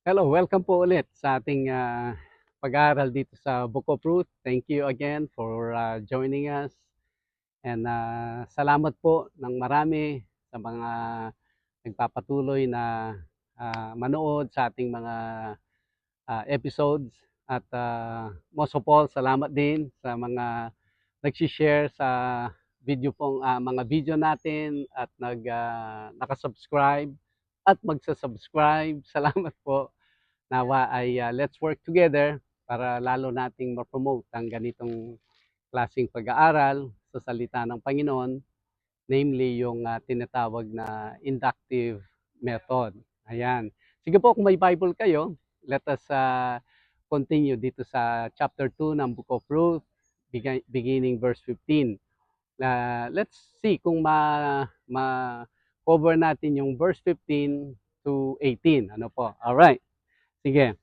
Hello, welcome po ulit sa ating pag-aaral dito sa Book of Ruth. Thank you again for joining us. And salamat po ng marami sa mga nagpapatuloy na manood sa ating mga episodes. At most of all, salamat din sa mga nag-share sa mga video natin at nakasubscribe at magsa-subscribe. Salamat po. Nawa ay let's work together para lalo nating ma-promote ang ganitong klaseng pag-aaral sa salita ng Panginoon, namely yung tinatawag na inductive method. Ayan. Sige po, kung may Bible kayo, let us continue dito sa chapter 2 ng Book of Ruth, beginning verse 15. Let's see kung ma-cover natin yung verse 15 to 18. Ano po? Alright. Sige.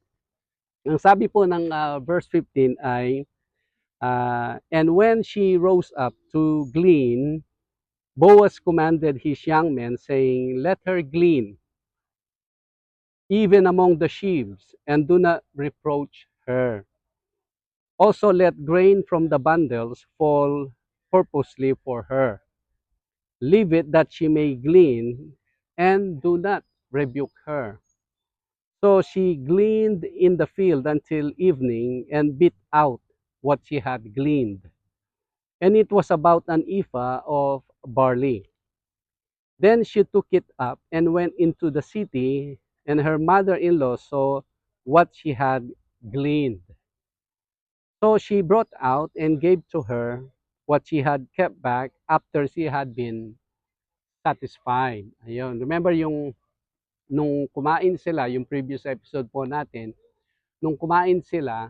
Ang sabi po ng verse 15 ay, and when she rose up to glean, Boaz commanded his young men, saying, let her glean, even among the sheaves, and do not reproach her. Also let grain from the bundles fall purposely for her. Leave it that she may glean, and do not rebuke her. So she gleaned in the field until evening, and beat out what she had gleaned. And it was about an ephah of barley. Then she took it up and went into the city, and her mother-in-law saw what she had gleaned. So she brought out and gave to her what she had kept back after she had been satisfied. Ayun. Remember nung kumain sila, yung previous episode po natin, nung kumain sila,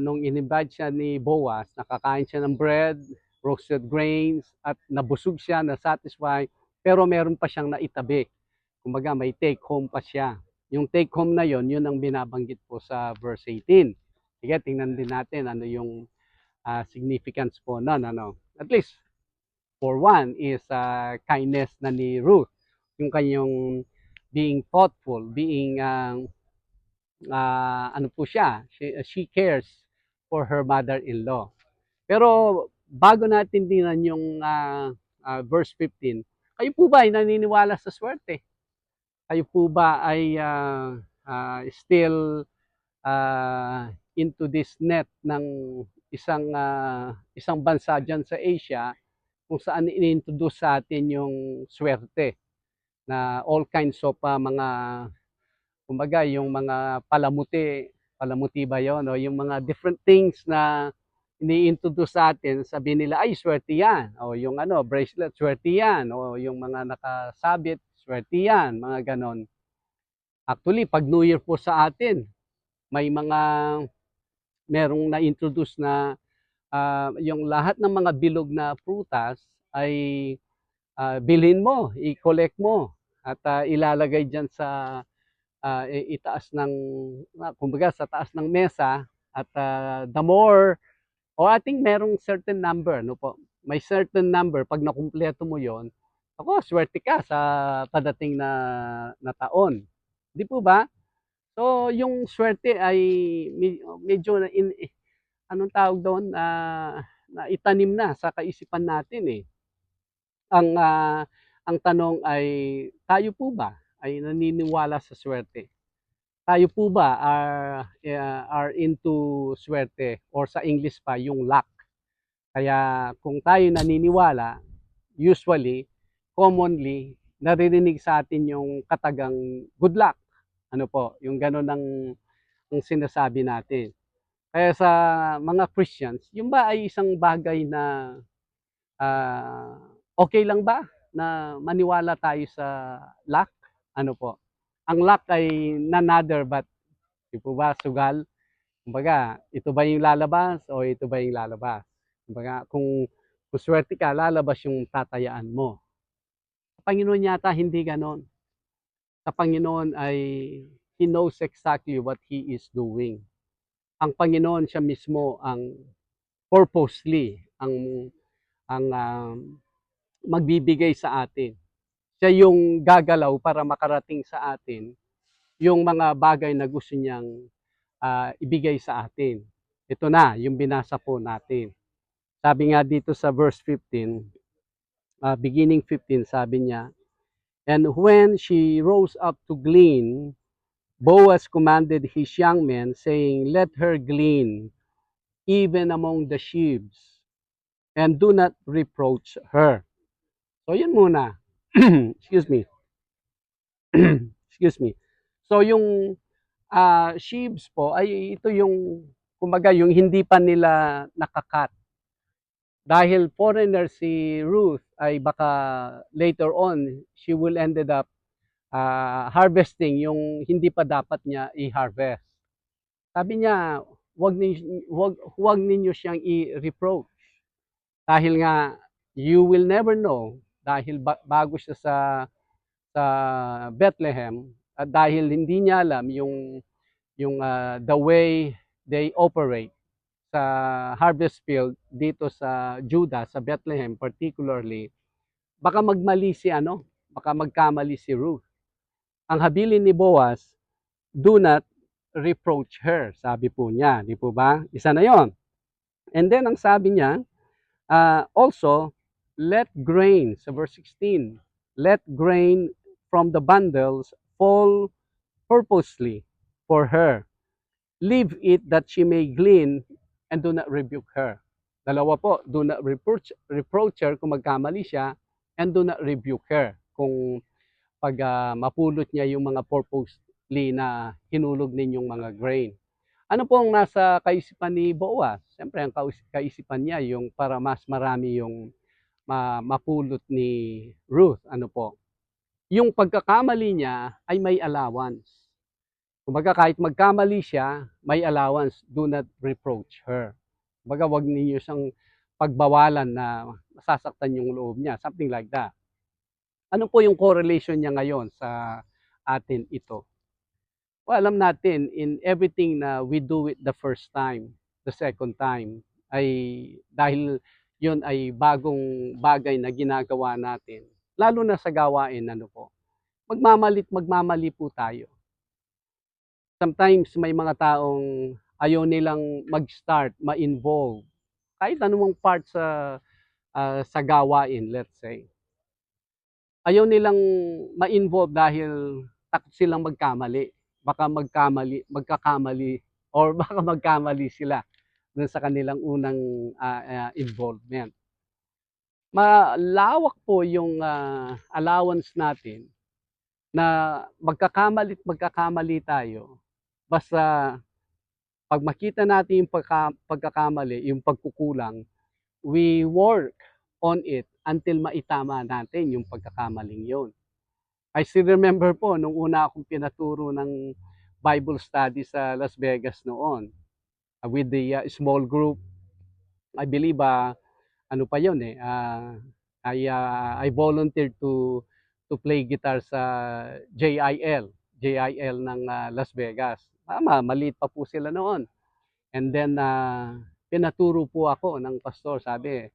nung in-invite siya ni Boaz, nakakain siya ng bread, roasted grains, at nabusog siya, na-satisfy, pero meron pa siyang naitabi. Kumbaga, may take home pa siya. Yung take home na yon, yun ang binabanggit po sa verse 18. Sige, tingnan din natin ano yung significance po nun. Ano. At least, for one, is kindness na ni Ruth. Yung kanyang being thoughtful, being ano po siya, she cares for her mother-in-law. Pero bago natin tingnan yung verse 15, kayo po ba ay naniniwala sa swerte? Kayo po ba ay still into this net ng isang bansa dyan sa Asia kung saan inintroduce sa atin yung swerte na all kinds of mga kumbaga yung mga palamuti ba yun, o yung mga different things na ini-introduce sa atin, sabi nila, ay, swerte yan. O yung bracelet, swerte yan. O yung mga nakasabit, swerte yan. Mga ganon. Actually, pag New Year po sa atin, may merong na-introduce na yung lahat ng mga bilog na prutas ay bilhin mo, i-collect mo, at ilalagay dyan sa itaas ng, kumbaga sa taas ng mesa, at the more, o ating merong certain number, no po, may certain number, pag nakumpleto mo yon, ako, swerte ka sa padating na taon. Di po ba? So, yung swerte ay medyo anong tawag doon, na itanim na sa kaisipan natin eh. Ang tanong ay, tayo po ba ay naniniwala sa swerte? Tayo po ba are into swerte, or sa English pa yung luck? Kaya kung tayo naniniwala, usually, commonly, naririnig sa atin yung katagang good luck. Ano po, yung gano'n ang sinasabi natin. Kaya sa mga Christians, yung ba ay isang bagay na okay lang ba na maniwala tayo sa luck? Ano po? Ang luck ay none other but, di po ba, sugal? Kumbaga, ito ba yung lalabas o ito ba yung lalabas? Kumbaga, kung swerte ka, lalabas yung tatayaan mo. Sa Panginoon yata hindi ganon. Sa Panginoon ay He knows exactly what He is doing. Ang Panginoon siya mismo ang purposely ang magbibigay sa atin. Siya yung gagalaw para makarating sa atin yung mga bagay na gusto niyang ibigay sa atin. Ito na, yung binasa po natin. Sabi nga dito sa verse 15, beginning 15, sabi niya, "And when she rose up to glean, Boaz commanded his young men, saying, Let her glean, even among the sheaves, and do not reproach her." So yun muna. Excuse me. Excuse me. So yung sheaves po ay ito yung kumbaga yung hindi pa nila nakakat. Dahil foreigner si Ruth ay baka later on she will ended up harvesting yung hindi pa dapat niya i-harvest. Sabi niya, wag ninyo siyang i-reproach. Dahil nga, you will never know, dahil bago siya sa Bethlehem, at dahil hindi niya alam yung the way they operate sa harvest field dito sa Judah, sa Bethlehem particularly, baka baka magkamali si Ruth. Ang habilin ni Boaz, do not reproach her, sabi po niya, di po ba? Isa na yon. And then ang sabi niya, also, let grain, sa verse 16, let grain from the bundles fall purposely for her. Leave it that she may glean, and do not rebuke her. Dalawa po, do not reproach her kung magkamali siya, and do not rebuke her kung pag mapulot niya yung mga purposely na hinulog ninyong mga grain. Ano po ang nasa kaisipan ni Boaz? Siyempre, ang kaisipan niya yung para mas marami yung mapulot ni Ruth. Ano po? Yung pagkakamali niya ay may allowance. Kumbaga kahit magkamali siya, may allowance. Do not reproach her. Kumbaga wag niyo siyang pagbawalan na masasaktan yung loob niya. Something like that. Ano po yung correlation niya ngayon sa atin ito? Well, alam natin, in everything na we do it the first time, the second time, ay dahil yun ay bagong bagay na ginagawa natin. Lalo na sa gawain, ano po, magmamali po tayo. Sometimes may mga taong ayaw nilang mag-start, ma-involve, kahit anumang part sa gawain, let's say. Ayaw nilang ma-involve dahil takot silang magkamali. Baka magkakamali, or baka magkamali sila dun sa kanilang unang involvement. Malawak po yung allowance natin na magkakamali tayo. Basta pag makita natin yung pagkakamali, yung pagkukulang, we work on it until maitama natin yung pagkakamaling yon. I still remember po, nung una akong pinaturo ng Bible study sa Las Vegas noon, with the small group. I believe, ano pa yun I volunteered to play guitar sa JIL ng Las Vegas. Maliit pa po sila noon. And then, pinaturo po ako ng pastor, sabi,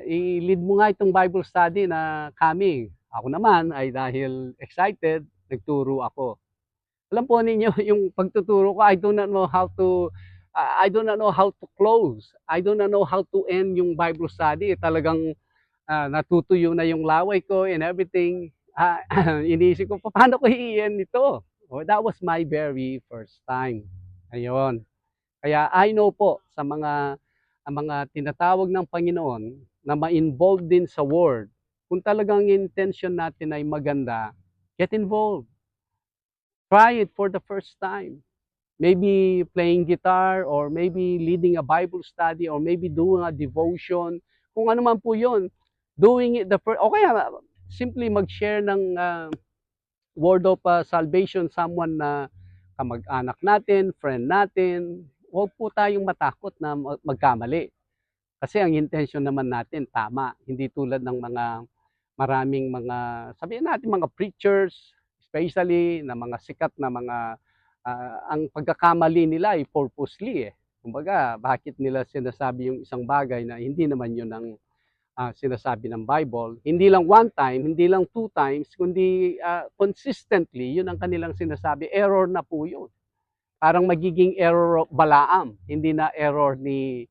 i-lead mo nga itong Bible study na kami. Ako naman ay dahil excited, nagturo ako. Alam po ninyo, yung pagtuturo ko, I do not know how to close. I do not know how to end yung Bible study. Talagang natutuyo na yung laway ko and everything. Iniisip ko, paano ko i-end ito? Oh, that was my very first time. Ayun. Kaya I know po sa mga tinatawag ng Panginoon na ma-involve din sa word, kung talagang intention natin ay maganda, get involved. Try it for the first time. Maybe playing guitar, or maybe leading a Bible study, or maybe doing a devotion. Kung ano man po yun, doing it the first, o kaya simply mag-share ng word of salvation, someone na kamag-anak natin, friend natin. Huwag po tayong matakot na magkamali. Kasi ang intention naman natin tama, hindi tulad ng maraming mga, sabihin natin mga preachers, especially na mga sikat na mga ang pagkakamali nila ay purposely. Kumbaga, bakit nila sinasabi yung isang bagay na hindi naman yun ang sinasabi ng Bible. Hindi lang one time, hindi lang two times, kundi consistently, yun ang kanilang sinasabi. Error na po yun. Parang magiging error of Balaam, hindi na error ni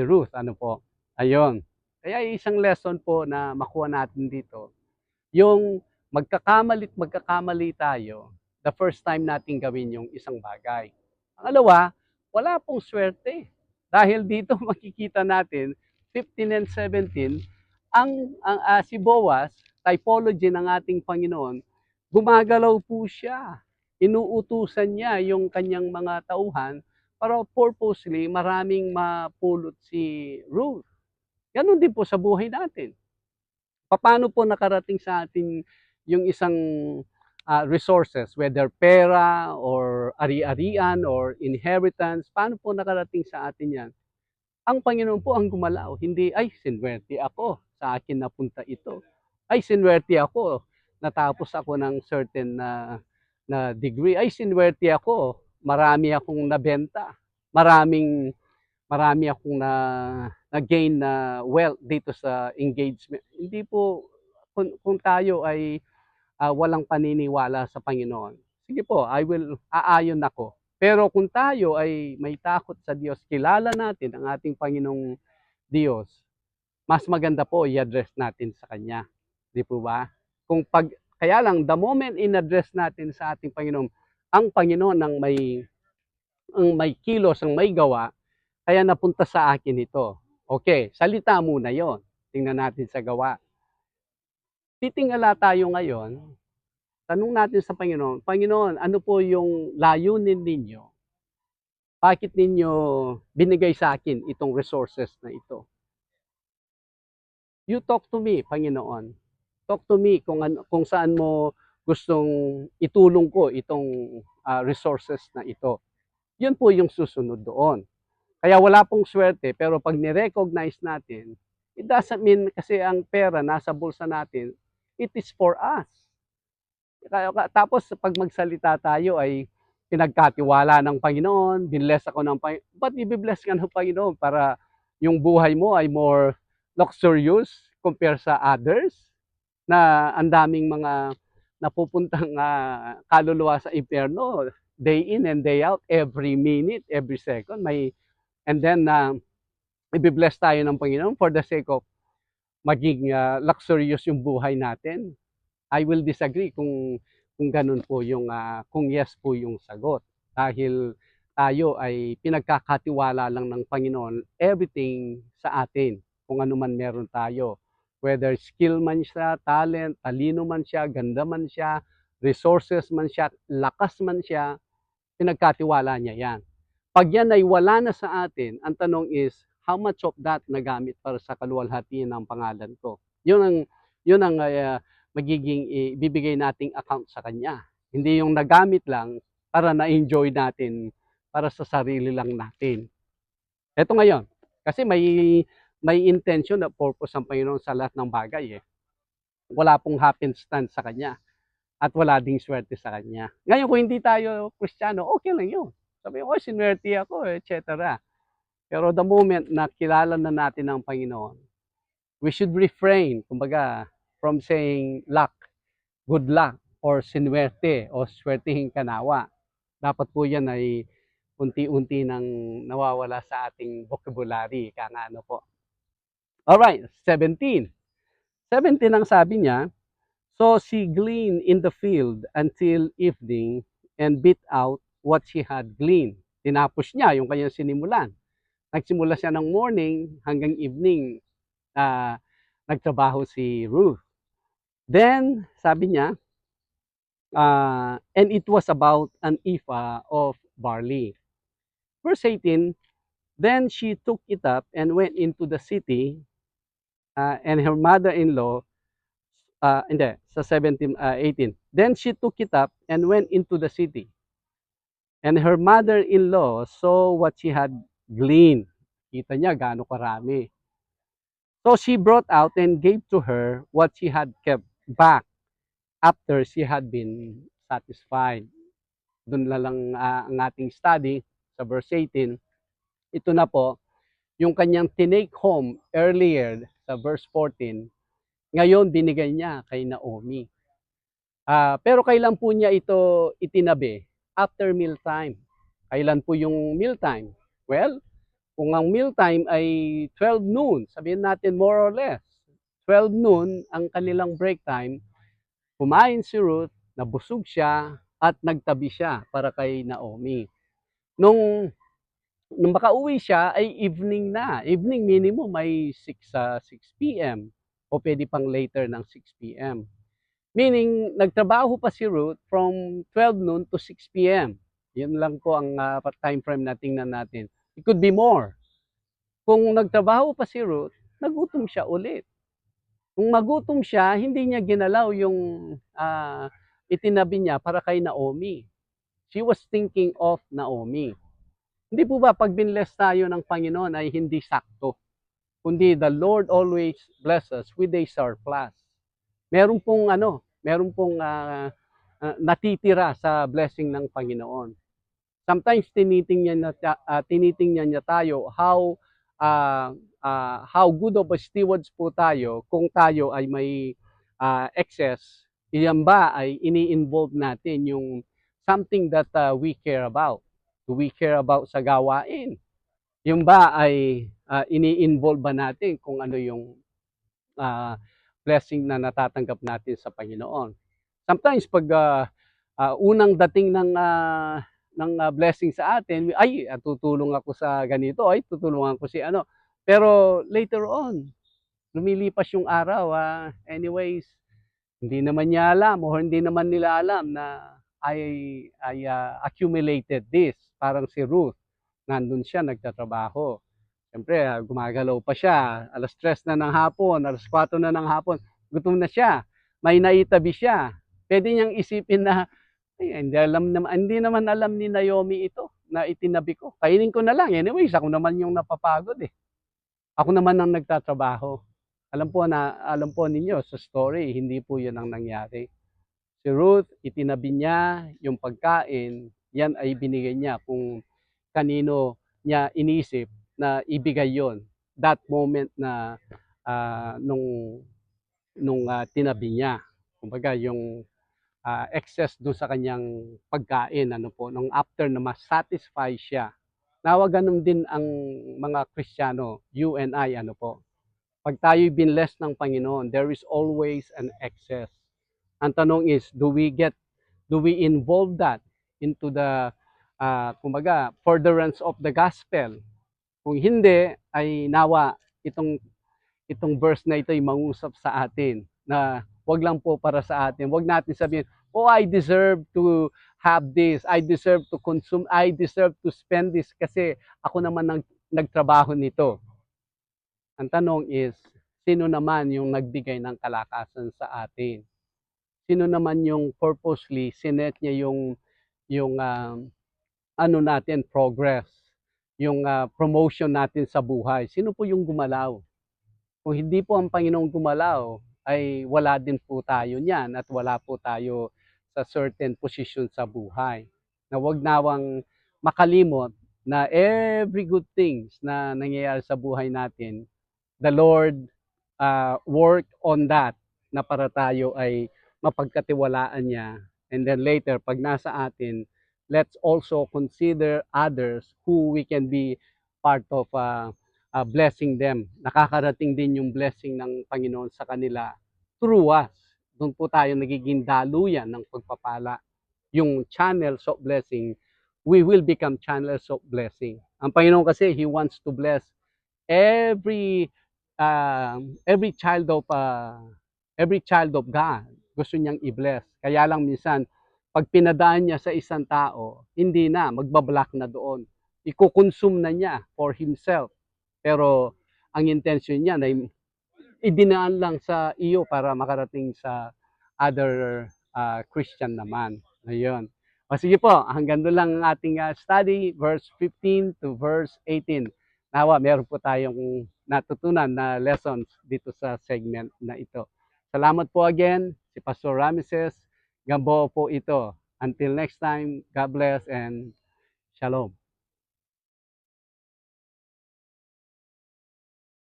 Ruth. Ano po? Ayun. Kaya isang lesson po na makuha natin dito, yung magkakamali tayo the first time natin gawin yung isang bagay. Pangalawa, wala pong swerte. Dahil dito makikita natin, 15 and 17, si Boaz, typology ng ating Panginoon, gumagalaw po siya. Inuutusan niya yung kanyang mga tauhan para purposely maraming mapulot si Ruth. Ganon din po sa buhay natin. Paano po nakarating sa atin yung isang resources, whether pera or ari-arian or inheritance, paano po nakarating sa atin yan? Ang Panginoon po ang gumalaw, hindi, ay, sinwerte ako, sa akin napunta ito. Ay, sinwerte ako, natapos ako ng certain na degree. Ay, sinwerte ako, marami akong nabenta. Marami akong na-gain na wealth dito sa engagement. Hindi po, kung tayo ay walang paniniwala sa Panginoon, sige po, aayon ako. Pero kung tayo ay may takot sa Diyos, kilala natin ang ating Panginoong Diyos, mas maganda po i-address natin sa Kanya. Di po ba? Kaya lang, the moment in-address natin sa ating Panginoon, ang Panginoon ang may kilos, ang may gawa, kaya napunta sa akin ito. Okay, salita muna yon. Tingnan natin sa gawa. Titingala tayo ngayon, tanong natin sa Panginoon, Panginoon, ano po yung layunin ninyo? Bakit ninyo binigay sa akin itong resources na ito? You talk to me, Panginoon. Talk to me kung saan mo gustong itulong ko itong resources na ito. Yun po yung susunod doon. Kaya wala pong swerte, pero pag ni-recognize natin, it doesn't mean kasi ang pera nasa bulsa natin, it is for us. Tapos pag magsalita tayo ay pinagkatiwala ng Panginoon, binless ako ng Panginoon. Ba't i-bless ka ng Panginoon para yung buhay mo ay more luxurious compare sa others? Na ang daming mga napupuntang kaluluwa sa impyerno, day in and day out, every minute, every second, and then i-bless tayo ng Panginoon for the sake of maging luxurious yung buhay natin. I will disagree kung ganun po yung kung yes po yung sagot. Dahil tayo ay pinagkakatiwala lang ng Panginoon everything sa atin, kung ano man meron tayo. Whether skill man siya, talent, talino man siya, ganda man siya, resources man siya, lakas man siya, pinagkatiwala niya yan. Pag yan ay wala na sa atin, ang tanong is, how much of that nagamit para sa kaluwalhatian ng pangalan ko? Yun ang magiging ibibigay nating account sa Kanya. Hindi yung nagamit lang para na-enjoy natin, para sa sarili lang natin. Ito ngayon, kasi may intention na purpose ang Panginoon sa lahat ng bagay. Wala pong happenstance sa Kanya. At wala ding swerte sa Kanya. Ngayon, kung hindi tayo Kristiyano, okay lang yun. Sabi ko, sinwerte ako, etc. Pero the moment na kilala na natin ang Panginoon, we should refrain, kumbaga, from saying luck, good luck, or sinwerte, o swertehing kanawa. Dapat po yan ay unti-unti nang nawawala sa ating vocabulary, kaya ano po. Alright, 17. 17 ang sabi niya, so she gleaned in the field until evening and beat out what she had gleaned. Tinapos niya yung kanyang sinimulan. Nagsimula siya ng morning hanggang evening, nagtrabaho si Ruth. Then, sabi niya, and it was about an ephah of barley. Verse 18, then she took it up and went into the city, and her mother-in-law, sa 18. Then she took it up and went into the city. And her mother-in-law saw what she had gleaned. Kita niya gaano karami. So she brought out and gave to her what she had kept back after she had been satisfied. Doon na lang ang ating study sa verse 18. Ito na po, yung kanyang tinake home earlier sa verse 14, ngayon binigay niya kay Naomi. Pero kailan po niya ito itinabi? After mealtime. Kailan po yung mealtime? Well, kung ang mealtime ay 12 noon, sabihin natin more or less, 12 noon ang kanilang break time, kumain si Ruth, nabusog siya, at nagtabi siya para kay Naomi. Nung makauwi siya ay evening na. Evening minimum may 6 p.m. o pwede pang later ng 6 p.m. Meaning, nagtrabaho pa si Ruth from 12 noon to 6 p.m. Yun lang po ang time frame na tingnan natin. It could be more. Kung nagtrabaho pa si Ruth, nagutom siya ulit. Kung magutom siya, hindi niya ginalaw yung itinabi niya para kay Naomi. She was thinking of Naomi. Hindi po ba pag binless tayo ng Panginoon ay hindi sakto? Kundi the Lord always bless us with a surplus. Meron pong natitira sa blessing ng Panginoon. Sometimes tinitingnan niya tayo how good of a stewards po tayo kung tayo ay may excess. Iyan ba ay ini-involve natin yung something that we care about? Do we care about sa gawain? Yung ba ay ini-involve ba natin kung ano yung blessing na natatanggap natin sa Panginoon? Sometimes pag unang dating ng blessing sa atin, ay tutulong ako sa ganito, ay tutulungan ko si ano. Pero later on, lumilipas yung araw, anyways, hindi naman niya alam o hindi naman nila alam na I accumulated this. Parang si Ruth, nandun siya nagtatrabaho. Siyempre, gumagalaw pa siya. Alas 3 na ng hapon, alas 4 na ng hapon, gutom na siya. May naitabi siya. Pwede niyang isipin na, ay, hindi naman alam ni Naomi ito na itinabi ko. Kainin ko na lang. Anyways, ako naman yung napapagod eh. Ako naman ang nagtatrabaho. Alam po ninyo sa story, hindi po 'yun ang nangyari. Si Ruth, itinabi niya yung pagkain, yan ay binigay niya kung kanino niya inisip na ibigay yon. That moment na nung tinabi niya. Kumbaga yung excess doon sa kanyang pagkain, ano po, nung after na ma-satisfy siya. Nawa ganun din ang mga Kristiyano, you and I, ano po. Pag tayo'y binless ng Panginoon, there is always an excess. Ang tanong is, do we involve that into the, kumbaga, furtherance of the gospel? Kung hindi, ay nawa itong verse na ito ay mangusap sa atin na wag lang po para sa atin. Wag natin sabihin, oh, I deserve to have this. I deserve to consume. I deserve to spend this kasi ako naman nagtrabaho nito. Ang tanong is, sino naman yung nagbigay ng kalakasan sa atin? Sino naman yung purposely sinet niya yung ano natin, progress, yung promotion natin sa buhay? Sino po yung gumalaw? Kung hindi po ang Panginoong gumalaw, ay wala din po tayo niyan at wala po tayo sa certain position sa buhay. Na wag nawang makalimot na every good things na nangyayari sa buhay natin, the Lord work on that na para tayo ay mapagkatiwalaan niya. And then later, pag nasa atin, let's also consider others who we can be part of blessing them. Nakakarating din yung blessing ng Panginoon sa kanila through us. Doon po tayo nagiging daluyan ng pagpapala. Yung channels of blessing, we will become channels of blessing. Ang Panginoon kasi, He wants to bless every every child of God. Gusto niyang i-bless. Kaya lang minsan, pag pinadaan niya sa isang tao, hindi na, magbablock na doon. Iko-consume na niya for himself. Pero ang intention niya na idinaan lang sa iyo para makarating sa other Christian naman. Ayun. O sige po, hanggang doon lang ang ating study, verse 15 to verse 18. Nawa, meron po tayong natutunan na lessons dito sa segment na ito. Salamat po again, si Pastor Rameses. Gambo po ito. Until next time, God bless and Shalom.